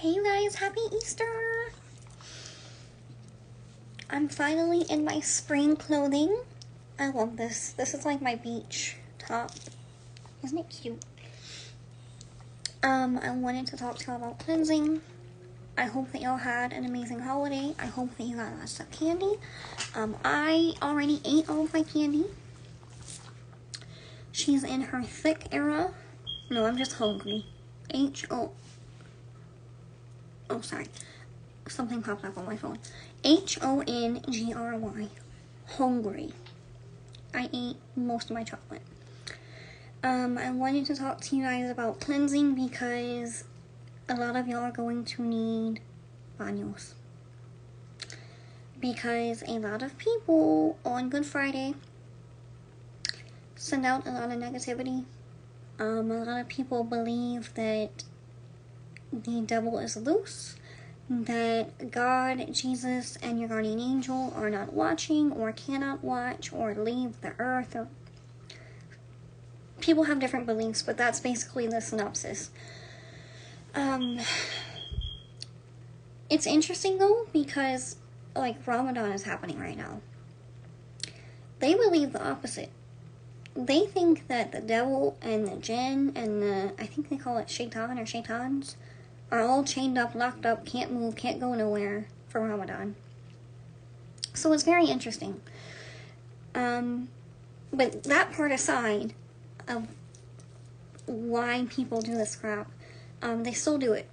Hey you guys, happy Easter! I'm finally in my spring clothing. I love this. This is like my beach top. Isn't it cute? I wanted to talk to y'all about cleansing. I hope that y'all had an amazing holiday. I hope that you got lots of candy. I already ate all of my candy. She's in her thick era. No, I'm just hungry. Oh, sorry. Something popped up on my phone. HONGRY. Hungry. I ate most of my chocolate. I wanted to talk to you guys about cleansing because a lot of y'all are going to need baños. Because a lot of people on Good Friday send out a lot of negativity. A lot of people believe that the devil is loose, that God, Jesus, and your guardian angel are not watching or cannot watch or leave the earth. People have different beliefs, but that's basically the synopsis. It's interesting though, because like Ramadan is happening right now. They believe the opposite. They think that the devil and the jinn and I think they call it shaitan or shaitans, are all chained up, locked up, can't move, can't go nowhere for Ramadan. So it's very interesting. But that part aside of why people do this crap, they still do it.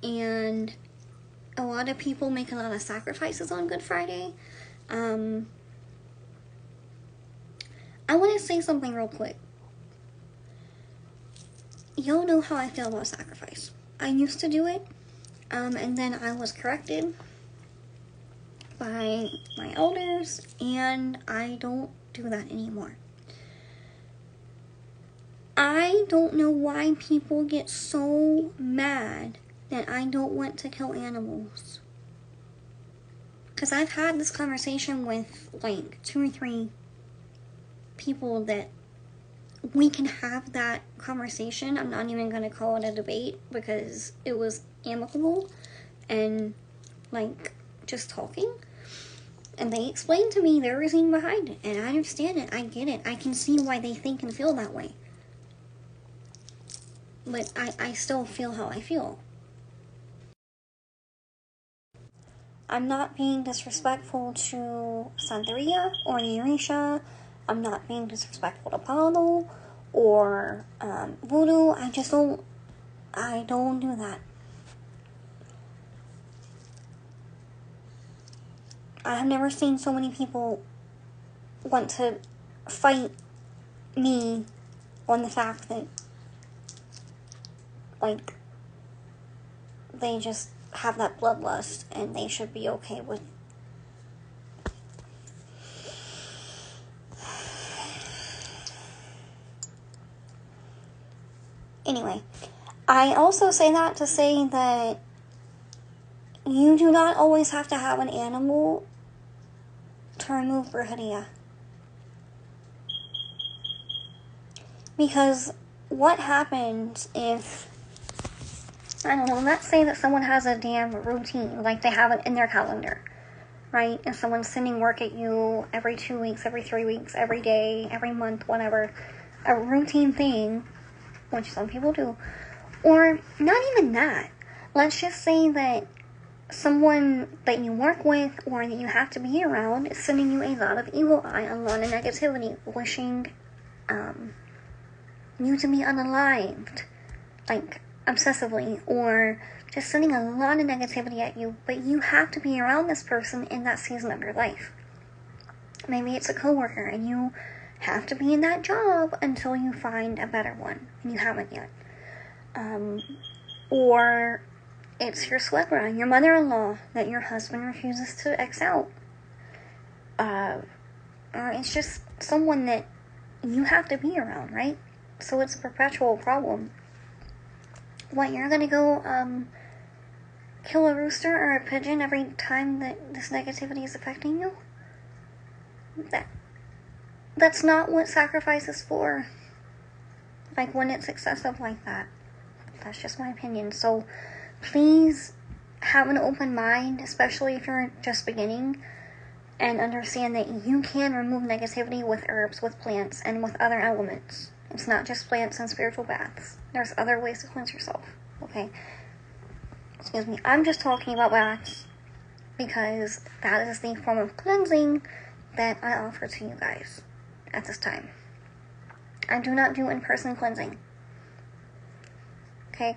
And a lot of people make a lot of sacrifices on Good Friday. I want to say something real quick. Y'all know how I feel about sacrifice. I used to do it, and then I was corrected by my elders, and I don't do that anymore. I don't know why people get so mad that I don't want to kill animals. Because I've had this conversation with like 2 or 3 people that we can have that conversation. I'm not even going to call it a debate because it was amicable and like just talking. And they explained to me their reasoning behind it. And I understand it. I get it. I can see why they think and feel that way. But I still feel how I feel. I'm not being disrespectful to Santeria or the Orisha. I'm not being disrespectful to Palo or Voodoo. I don't do that. I have never seen so many people want to fight me on the fact that, like, they just have that bloodlust and they should be okay with. Anyway, I also say that to say that you do not always have to have an animal to remove brujeria. Because what happens if, I don't know, let's say that someone has a damn routine, like they have it in their calendar, right? And someone's sending work at you every 2 weeks, every 3 weeks, every day, every month, whatever. A routine thing, which some people do. Or not even that. Let's just say that someone that you work with or that you have to be around is sending you a lot of evil eye, a lot of negativity, wishing you to be unalived, like obsessively, or just sending a lot of negativity at you, but you have to be around this person in that season of your life. Maybe it's a coworker and you have to be in that job until you find a better one, and you haven't yet. Or it's your suegra, your mother-in-law, that your husband refuses to X out. Or it's just someone that you have to be around, right? So it's a perpetual problem. What, you're gonna go, kill a rooster or a pigeon every time that this negativity is affecting you? That's not what sacrifice is for. Like, when it's excessive like that. That's just my opinion. So, please have an open mind, especially if you're just beginning, and understand that you can remove negativity with herbs, with plants, and with other elements. It's not just plants and spiritual baths. There's other ways to cleanse yourself, okay? Excuse me. I'm just talking about baths because that is the form of cleansing that I offer to you guys at this time. I do not do in-person cleansing. Okay?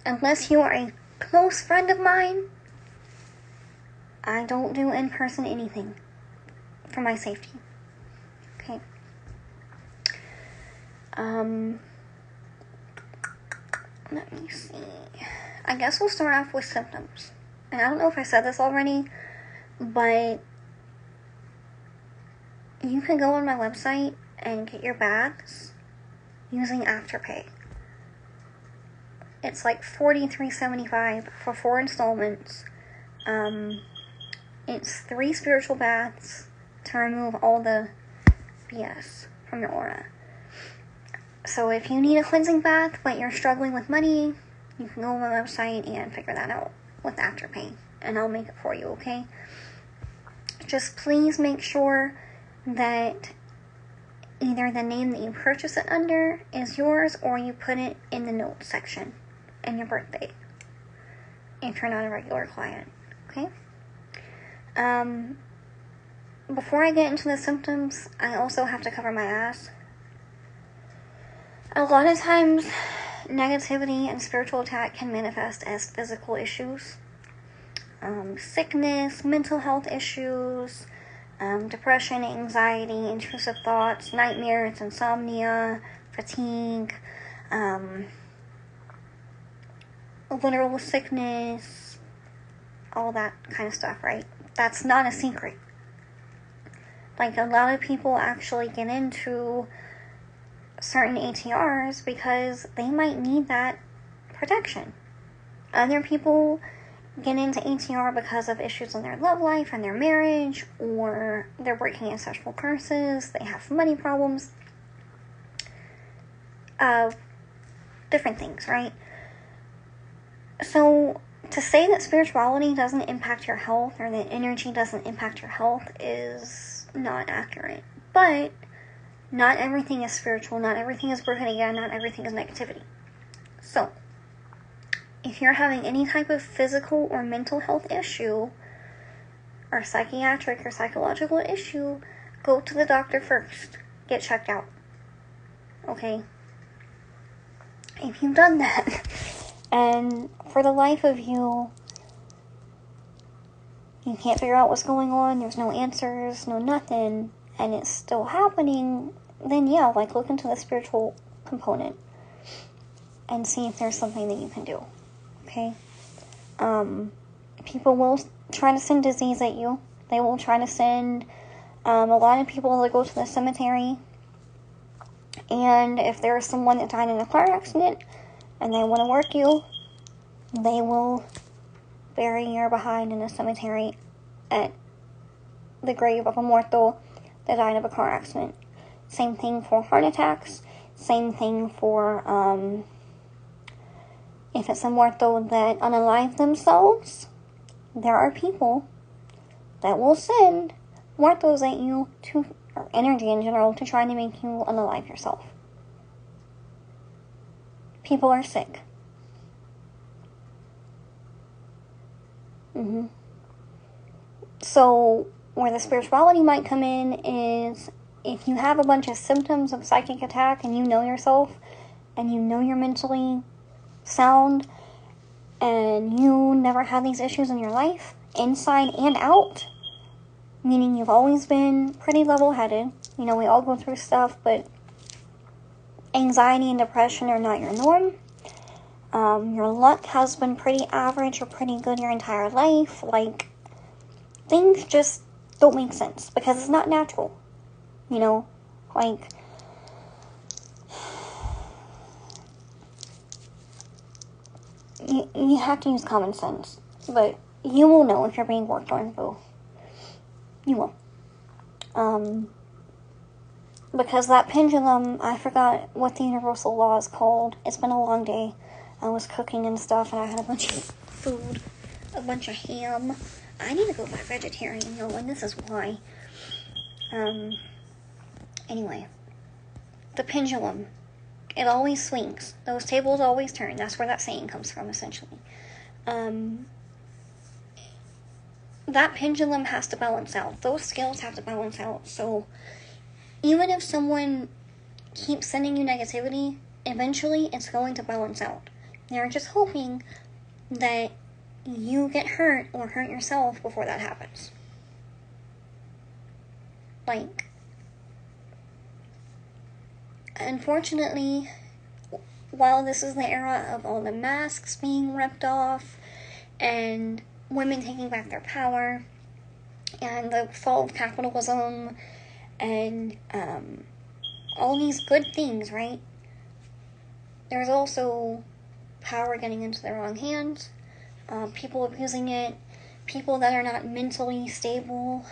Unless you are a close friend of mine, I don't do in-person anything for my safety. Okay? Let me see. I guess we'll start off with symptoms. And I don't know if I said this already, but you can go on my website and get your baths using Afterpay. It's like $43.75 for 4 installments. It's 3 spiritual baths to remove all the BS from your aura. So if you need a cleansing bath, but you're struggling with money, you can go on my website and figure that out with Afterpay, and I'll make it for you, okay? Just please make sure that either the name that you purchase it under is yours, or you put it in the notes section, and your birthday, if you're not a regular client, okay? Before I get into the symptoms, I also have to cover my ass. A lot of times, negativity and spiritual attack can manifest as physical issues. Sickness, mental health issues, depression, anxiety, intrusive thoughts, nightmares, insomnia, fatigue, literal sickness, all that kind of stuff, right? That's not a secret. Like, a lot of people actually get into certain ATRs because they might need that protection. Other people get into ATR because of issues in their love life and their marriage, or they're breaking ancestral curses, they have money problems, different things, right? So to say that spirituality doesn't impact your health, or that energy doesn't impact your health, is not accurate. But not everything is spiritual, not everything is Burgundia, not everything is negativity. So, if you're having any type of physical or mental health issue, or psychiatric or psychological issue, go to the doctor first. Get checked out. Okay? If you've done that, and for the life of you, you can't figure out what's going on, there's no answers, no nothing, and it's still happening, then yeah, like, look into the spiritual component and see if there's something that you can do, okay? People will try to send disease at you. They will try to send, a lot of people that go to the cemetery, and if there's someone that died in a car accident, and they want to work you, they will bury your behind in a cemetery at the grave of a muerto that died of a car accident. Same thing for heart attacks. Same thing for, if it's a muerto that unalived themselves, there are people that will send muertos at you, to, or energy in general, to try to make you unalive yourself. People are sick. So, where the spirituality might come in is if you have a bunch of symptoms of psychic attack and you know yourself and you know you're mentally sound and you never had these issues in your life, inside and out, meaning you've always been pretty level-headed. You know, we all go through stuff, but anxiety and depression are not your norm. Your luck has been pretty average or pretty good your entire life. Like, things just don't make sense because it's not natural. You know, like, you have to use common sense, but you will know if you're being worked on, boo. You will. Because that pendulum, I forgot what the universal law is called. It's been a long day. I was cooking and stuff, and I had a bunch of food, a bunch of ham. I need to go back vegetarian, yo, and this is why. Anyway, the pendulum, it always swings. Those tables always turn. That's where that saying comes from, essentially. That pendulum has to balance out. Those scales have to balance out. So even if someone keeps sending you negativity, eventually it's going to balance out. They're just hoping that you get hurt or hurt yourself before that happens. Like, unfortunately, while this is the era of all the masks being ripped off and women taking back their power and the fall of capitalism and all these good things, right? There's also power getting into the wrong hands, people abusing it, people that are not mentally stable,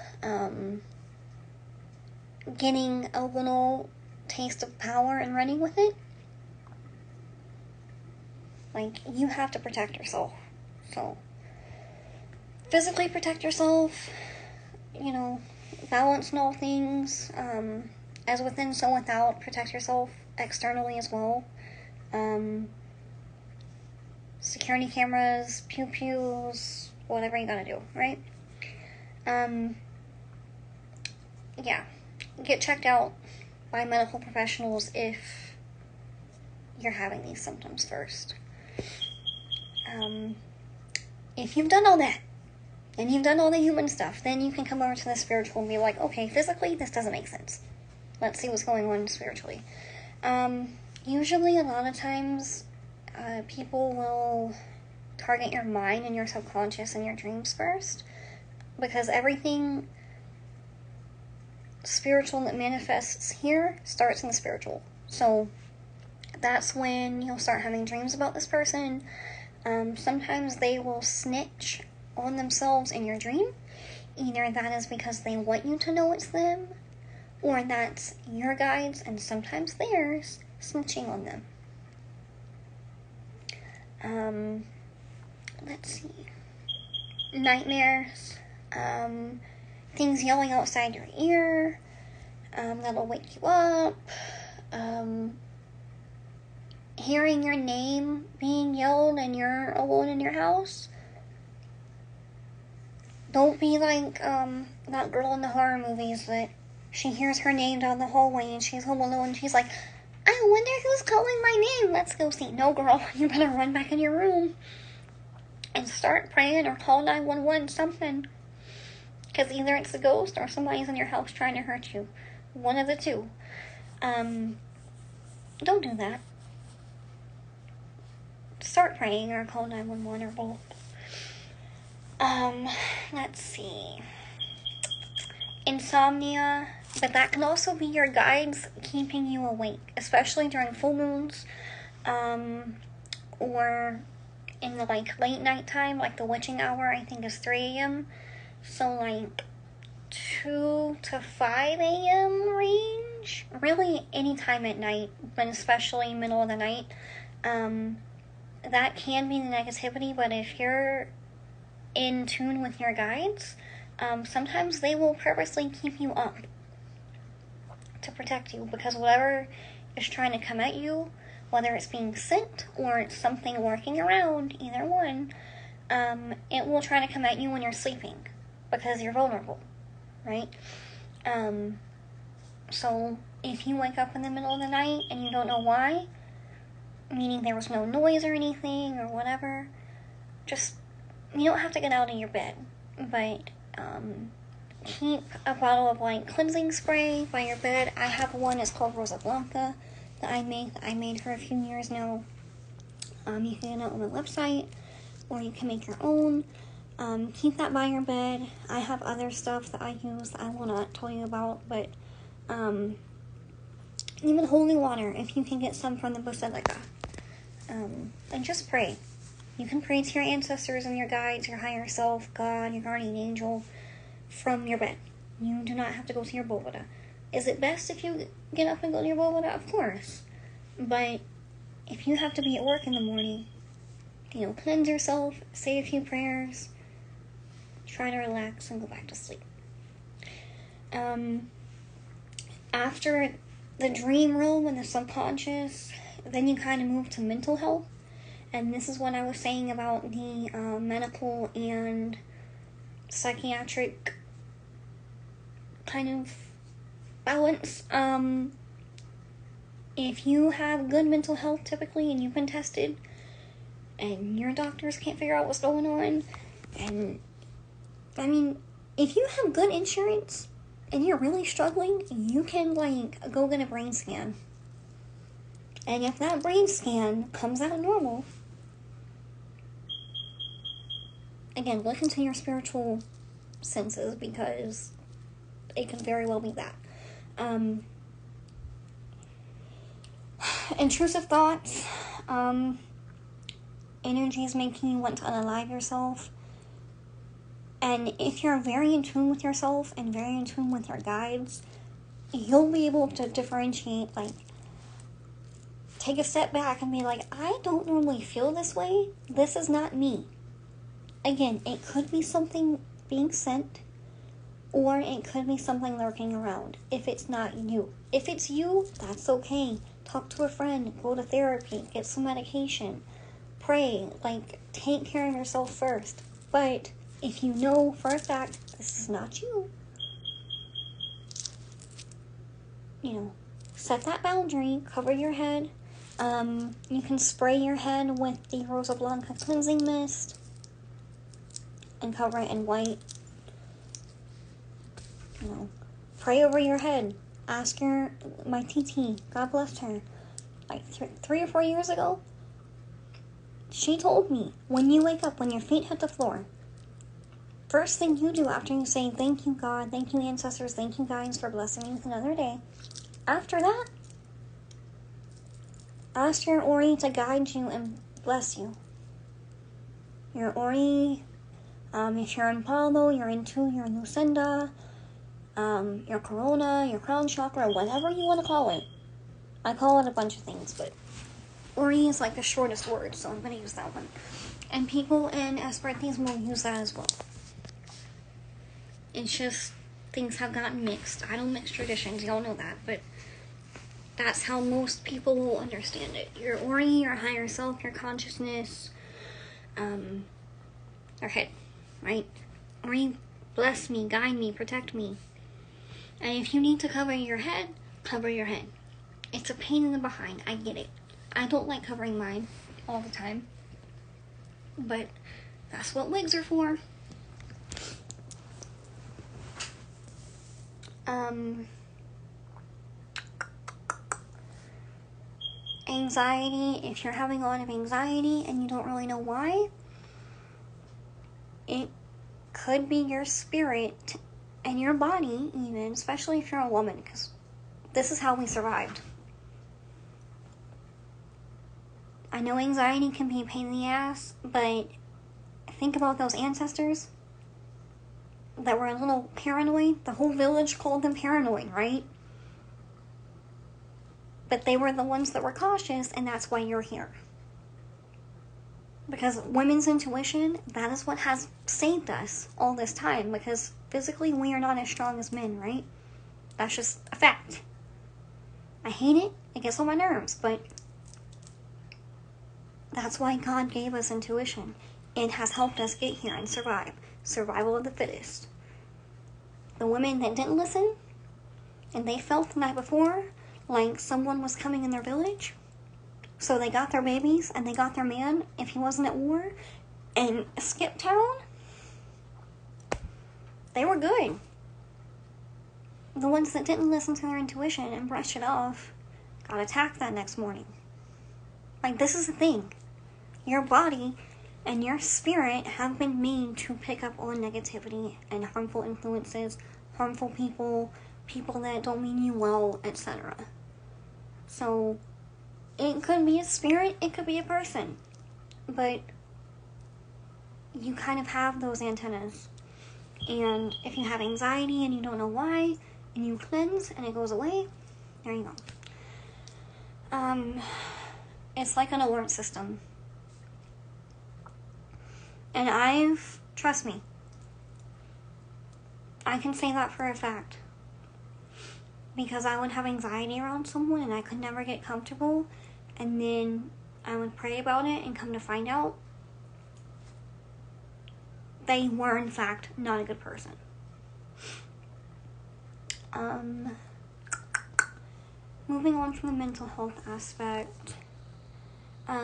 getting a little taste of power and running with it. Like, you have to protect yourself. So, physically protect yourself, you know, balance in all things, as within, so without. Protect yourself externally as well. Security cameras, pew-pews, whatever you gotta do, right? Yeah. Get checked out by medical professionals if you're having these symptoms first. If you've done all that, and you've done all the human stuff, then you can come over to the spiritual and be like, okay, physically, this doesn't make sense. Let's see what's going on spiritually. Usually, a lot of times, people will target your mind and your subconscious and your dreams first, because everything spiritual that manifests here starts in the spiritual. So that's when you'll start having dreams about this person. Sometimes they will snitch on themselves in your dream. Either that is because they want you to know it's them, or that's your guides and sometimes theirs snitching on them. Let's see. Nightmares. Things yelling outside your ear. That'll wake you up. Hearing your name being yelled and you're alone in your house. Don't be like that girl in the horror movies that she hears her name down the hallway and she's home alone and she's like, I wonder who's calling my name. Let's go see. No, girl, you better run back in your room and start praying or call 911, something. Because either it's a ghost or somebody's in your house trying to hurt you. One of the two. Don't do that. Start praying or call 911 or both. Let's see. Insomnia, but that can also be your guides keeping you awake, especially during full moons, or in the late night time, like the witching hour, I think is 3 a.m. So 2 to 5 a.m. range, really any time at night, but especially middle of the night. That can be the negativity, but if you're in tune with your guides, sometimes they will purposely keep you up to protect you, because whatever is trying to come at you, whether it's being sent or it's something lurking around, either one, it will try to come at you when you're sleeping, because you're vulnerable, right? So if you wake up in the middle of the night and you don't know why, meaning there was no noise or anything or whatever, just, you don't have to get out of your bed, but keep a bottle of cleansing spray by your bed. I have one, it's called Rosa Blanca, that I made for a few years now. You can get it on the website, or you can make your own. Keep that by your bed. I have other stuff that I use that I will not tell you about, but even holy water, if you can get some from the Basilica. And just pray. You can pray to your ancestors and your guides, your higher self, God, your guardian angel, from your bed. You do not have to go to your Bovada. Is it best if you get up and go to your Bovada? Of course. But if you have to be at work in the morning, cleanse yourself, say a few prayers, try to relax, and go back to sleep. After the dream realm and the subconscious, then you kind of move to mental health. And this is what I was saying about the medical and psychiatric kind of balance. If you have good mental health typically and you've been tested and your doctors can't figure out what's going on, and I mean, if you have good insurance and you're really struggling, you can go get a brain scan. And if that brain scan comes out normal, again, look into your spiritual senses, because it could very well be that. Intrusive thoughts, energies making you want to unalive yourself. And if you're very in tune with yourself and very in tune with your guides, you'll be able to differentiate, take a step back and be like, I don't normally feel this way. This is not me. Again, it could be something being sent, or it could be something lurking around if it's not you. If it's you, that's okay. Talk to a friend, go to therapy, get some medication, pray, take care of yourself first. But if you know for a fact this is not you, set that boundary, cover your head. You can spray your head with the Rosa Blanca cleansing mist and cover it in white. Pray over your head. Ask my TT, God bless her, 3 or 4 years ago, she told me, when you wake up, when your feet hit the floor, first thing you do after you say, thank you God, thank you ancestors, thank you guides for blessing me with another day, after that, ask your Ori to guide you and bless you. Your Ori, if you're in Palo, you're in Tu, you're in Lucinda, your Corona, your crown chakra, whatever you want to call it. I call it a bunch of things, but Ori is the shortest word, so I'm going to use that one. And people in Esperantism will use that as well. It's just, things have gotten mixed. I don't mix traditions, y'all know that, but that's how most people will understand it. Your Ori, your higher self, your consciousness, your head, right? Ori, bless me, guide me, protect me. And if you need to cover your head, cover your head. It's a pain in the behind, I get it. I don't like covering mine all the time. But that's what wigs are for. Anxiety, if you're having a lot of anxiety and you don't really know why, it could be your spirit and your body, even, especially if you're a woman, because this is how we survived. I know anxiety can be a pain in the ass, but think about those ancestors that were a little paranoid. The whole village called them paranoid, right? But they were the ones that were cautious, and that's why you're here. Because women's intuition, that is what has saved us all this time, because physically we are not as strong as men, right? That's just a fact. I hate it, it gets on my nerves, but that's why God gave us intuition. It has helped us get here and survive. Survival of the fittest. The women that didn't listen, and they felt the night before like someone was coming in their village, so they got their babies and they got their man if he wasn't at war, and skipped town, they were good. The ones that didn't listen to their intuition and brushed it off got attacked that next morning. This is the thing. Your body and your spirit have been made to pick up on negativity and harmful influences, harmful people, people that don't mean you well, etc. So, it could be a spirit, it could be a person. But you kind of have those antennas. And if you have anxiety and you don't know why, and you cleanse and it goes away, there you go. It's like an alert system. And trust me, I can say that for a fact. Because I would have anxiety around someone and I could never get comfortable. And then I would pray about it and come to find out they were in fact not a good person. Moving on from the mental health aspect,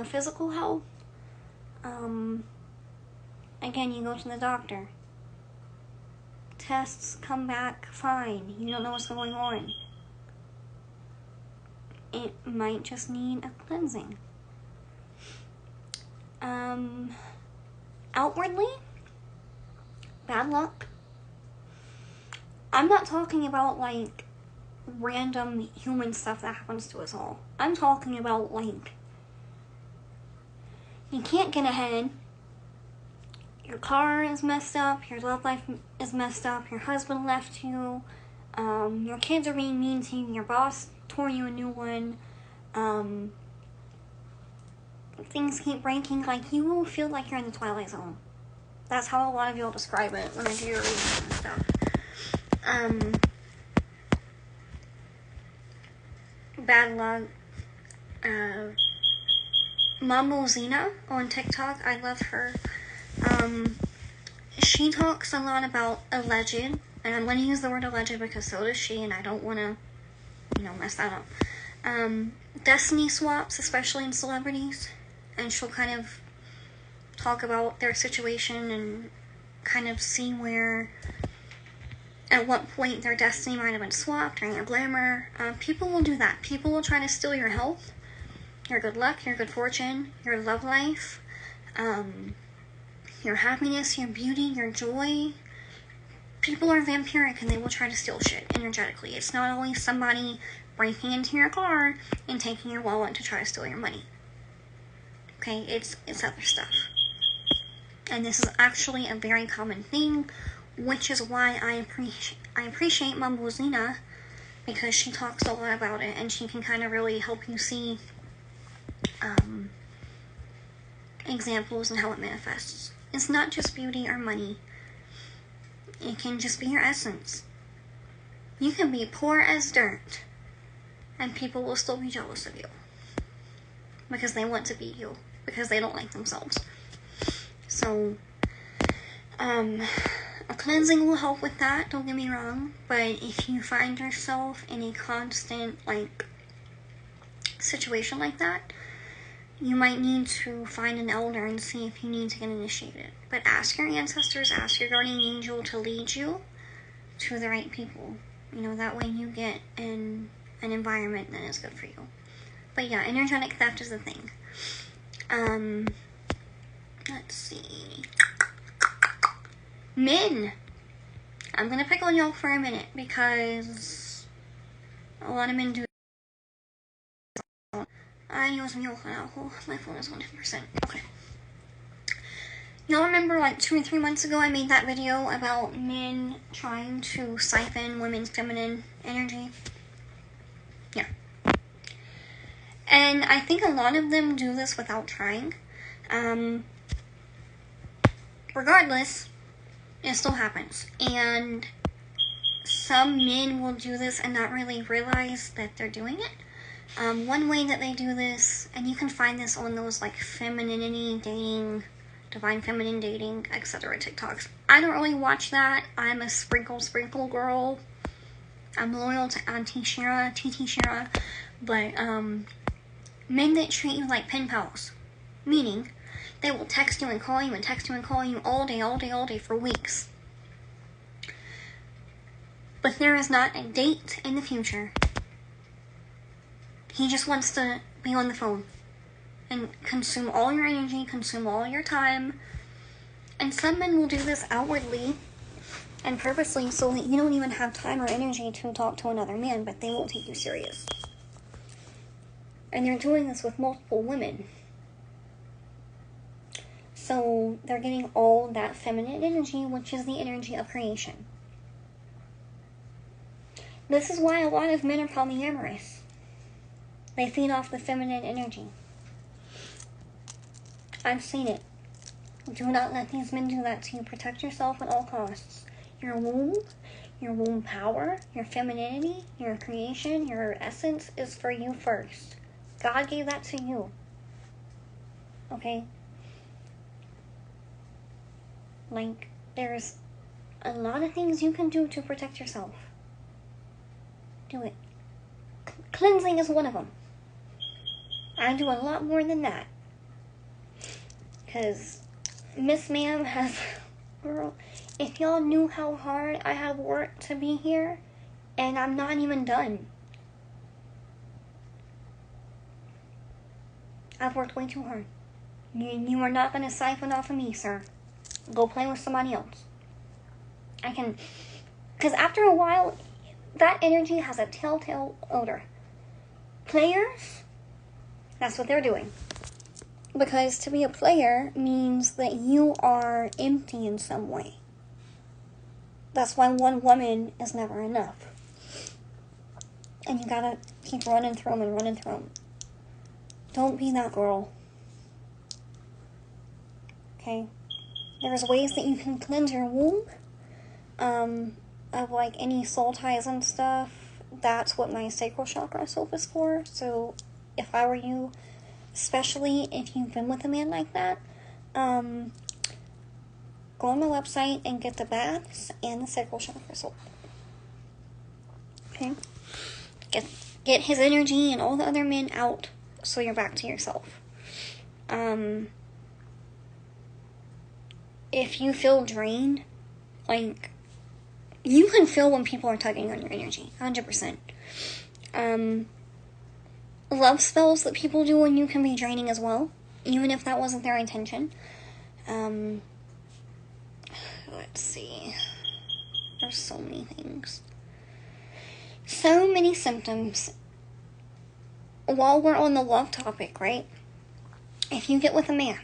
physical health. Again, you go to the doctor. Tests come back fine. You don't know what's going on. It might just need a cleansing. Outwardly, bad luck. I'm not talking about like random human stuff that happens to us all. I'm talking about like you can't get ahead. Your car is messed up. Your love life is messed up. Your husband left you. Your kids are being mean to you. Your boss tore you a new one. Things keep breaking. Like, you will feel like you're in the Twilight Zone. That's how a lot of y'all describe it when I do your readings and stuff. Bad luck. Mamozina on TikTok. I love her. She talks a lot about alleged, and I'm going to use the word alleged because so does she, and I don't want to, mess that up. Destiny swaps, especially in celebrities, and she'll kind of talk about their situation and kind of see at what point their destiny might have been swapped or their glamour. People will do that. People will try to steal your health, your good luck, your good fortune, your love life, your happiness, your beauty, your joy. People are vampiric and they will try to steal shit energetically. It's not always somebody breaking into your car and taking your wallet to try to steal your money. Okay, it's other stuff. And this is actually a very common thing, which is why I appreciate Mamozina, because she talks a lot about it and she can kind of really help you see examples and how it manifests. It's not just beauty or money. It can just be your essence. You can be poor as dirt, and people will still be jealous of you. Because they want to be you. Because they don't like themselves. So, a cleansing will help with that, don't get me wrong. But if you find yourself in a constant, situation like that, you might need to find an elder and see if you need to get initiated. But ask your ancestors, ask your guardian angel to lead you to the right people. That way you get in an environment that is good for you. But yeah, energetic theft is a thing. Let's see. Men. I'm going to pick on y'all for a minute because a lot of men do. I use milk and alcohol. My phone is 100%. Okay. Y'all remember 2 or 3 months ago I made that video about men trying to siphon women's feminine energy? Yeah. And I think a lot of them do this without trying. Regardless, it still happens. And some men will do this and not really realize that they're doing it. One way that they do this, and you can find this on those femininity dating, divine feminine dating, etc. TikToks. I don't really watch that. I'm a sprinkle girl. I'm loyal to Auntie Shira, TT Shira. But, men that treat you like pen pals. Meaning, they will text you and call you and text you and call you all day for weeks. But there is not a date in the future. He just wants to be on the phone and consume all your energy, consume all your time. And some men will do this outwardly and purposely so that you don't even have time or energy to talk to another man, but they won't take you serious. And they're doing this with multiple women. So they're getting all that feminine energy, which is the energy of creation. This is why a lot of men are polyamorous. They feed off the feminine energy. I've seen it. Do not let these men do that to you. Protect yourself at all costs. Your womb power, your femininity, your creation, your essence is for you first. God gave that to you. Okay? Like, there's a lot of things you can do to protect yourself. Do it. Cleansing is one of them. I do a lot more than that. Because Miss Ma'am has... Girl, if y'all knew how hard I have worked to be here, and I'm not even done. I've worked way too hard. You are not going to siphon off of me, sir. Go play with somebody else. I can... Because after a while, that energy has a telltale odor. Players, that's what they're doing. Because to be a player means that you are empty in some way. That's why one woman is never enough. And you gotta keep running through them and running through them. Don't be that girl. Okay? There's ways that you can cleanse your womb. Of like any soul ties and stuff. That's what my sacral chakra soap is for. So if I were you, especially if you've been with a man like that, go on my website and get the baths and the sacral chakra soap. Okay? Get his energy and all the other men out so you're back to yourself. If you feel drained, like, you can feel when people are tugging on your energy, 100%. Love spells that people do on you can be draining as well, even if that wasn't their intention. Let's see. There's so many things. So many symptoms. While we're on the love topic, right? If you get with a man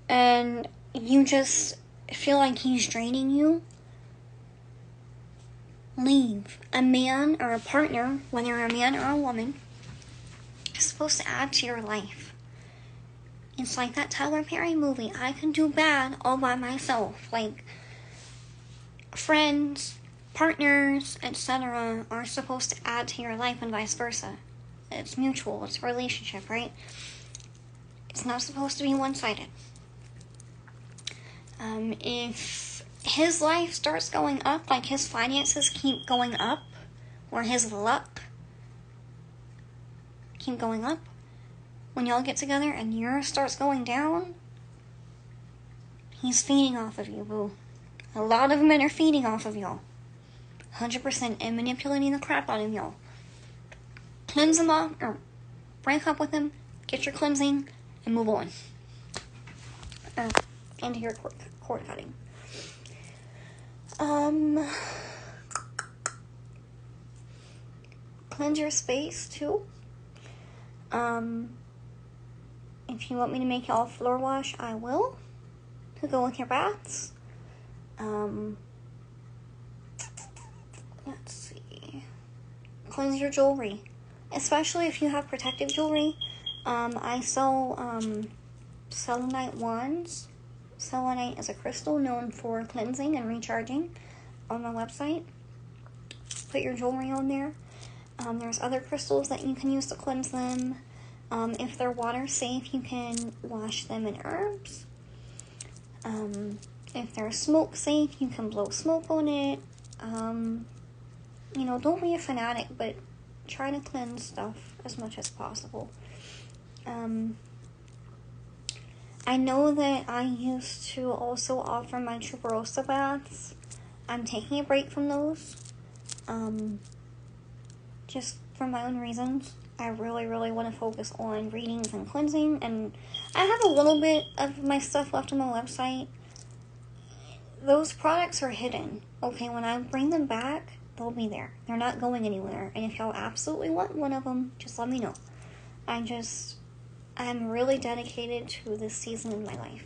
and you just feel like he's draining you, leave. A man or a partner, whether you're a man or a woman, is supposed to add to your life. It's like that Tyler Perry movie, I Can Do Bad All By Myself. Like, friends, partners, etc. are supposed to add to your life and vice versa. It's mutual, it's a relationship, right? It's not supposed to be one-sided. If his life starts going up, like his finances keep going up, or his luck keep going up, when y'all get together and yours starts going down, he's feeding off of you, boo. A lot of men are feeding off of y'all. 100%, and manipulating the crap out of y'all. Cleanse them off, or break up with them, get your cleansing, and move on. Into your cord cutting. Cleanse your space, too. If you want me to make y'all floor wash, I will. To go with your baths. Let's see. Cleanse your jewelry. Especially if you have protective jewelry. I sell, selenite wands. Selenite is a crystal known for cleansing and recharging on my website. Put your jewelry on there. There's other crystals that you can use to cleanse them. If they're water safe, you can wash them in herbs. If they're smoke safe, you can blow smoke on it. Don't be a fanatic, but try to cleanse stuff as much as possible. I know that I used to also offer my Tuberosa baths. I'm taking a break from those. Just for my own reasons. I really, really want to focus on readings and cleansing. And I have a little bit of my stuff left on my website. Those products are hidden. Okay, when I bring them back, they'll be there. They're not going anywhere. And if y'all absolutely want one of them, just let me know. I'm really dedicated to this season in my life.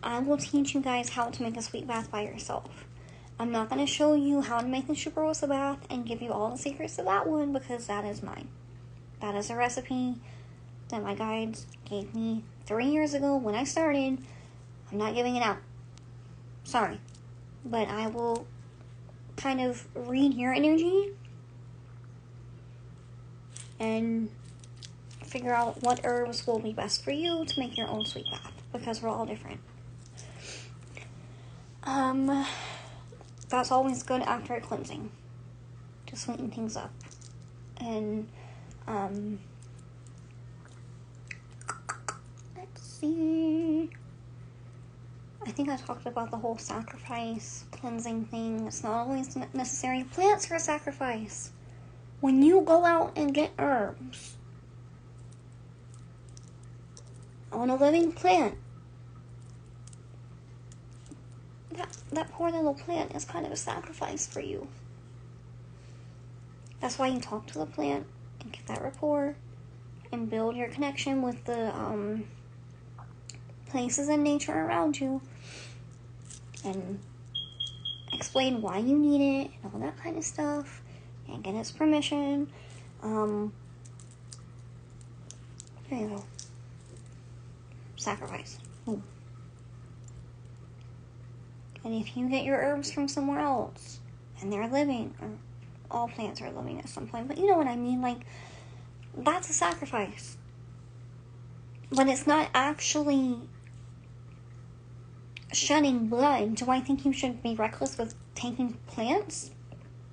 I will teach you guys how to make a sweet bath by yourself. I'm not going to show you how to make the Tuberosa bath and give you all the secrets to that one, because that is mine. That is a recipe that my guides gave me 3 years ago when I started. I'm not giving it out. Sorry. But I will kind of read your energy and figure out what herbs will be best for you to make your own sweet bath, because we're all different. That's always good after a cleansing, to sweeten things up. And let's see, I think I talked about the whole sacrifice cleansing thing. It's not always necessary. Plants are a sacrifice. When you go out and get herbs on a living plant, that poor little plant is kind of a sacrifice for you. That's why you talk to the plant and get that rapport and build your connection with the places in nature around you, and explain why you need it and all that kind of stuff, and get its permission. There you go. Sacrifice. Ooh. And if you get your herbs from somewhere else and they're living, or all plants are living at some point, but you know what I mean, like, that's a sacrifice. But it's not actually shedding blood. Do I think you should be reckless with taking plants?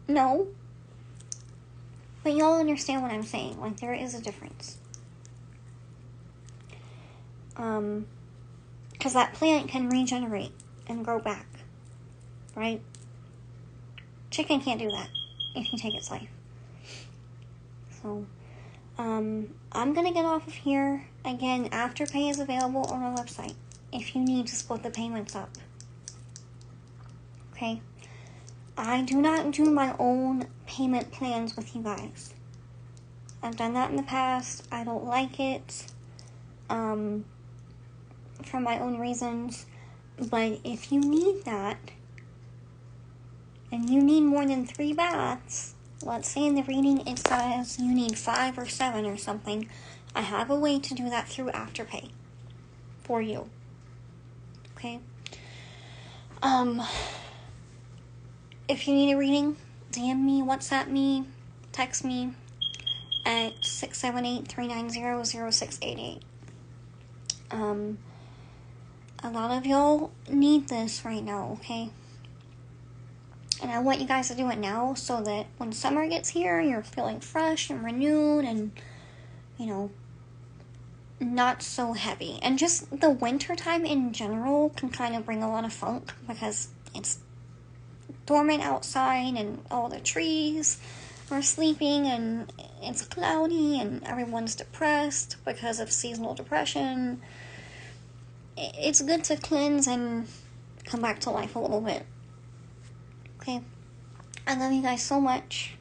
No. But y'all understand what I'm saying. Like, there is a difference. Because that plant can regenerate and grow back. Right? Chicken can't do that if you take its life. So, I'm gonna get off of here. Again, Afterpay is available on our website if you need to split the payments up. Okay? I do not do my own payment plans with you guys. I've done that in the past. I don't like it. For my own reasons. But if you need that, and you need more than 3 baths, let's say in the reading it says you need 5 or 7 or something, I have a way to do that through Afterpay for you. Okay? If you need a reading, DM me, WhatsApp me, text me at 678-390-0688. A lot of y'all need this right now, okay? And I want you guys to do it now so that when summer gets here, you're feeling fresh and renewed and, you know, not so heavy. And just the winter time in general can kind of bring a lot of funk because it's dormant outside and all the trees are sleeping and it's cloudy and everyone's depressed because of seasonal depression. It's good to cleanse and come back to life a little bit. Okay? I love you guys so much.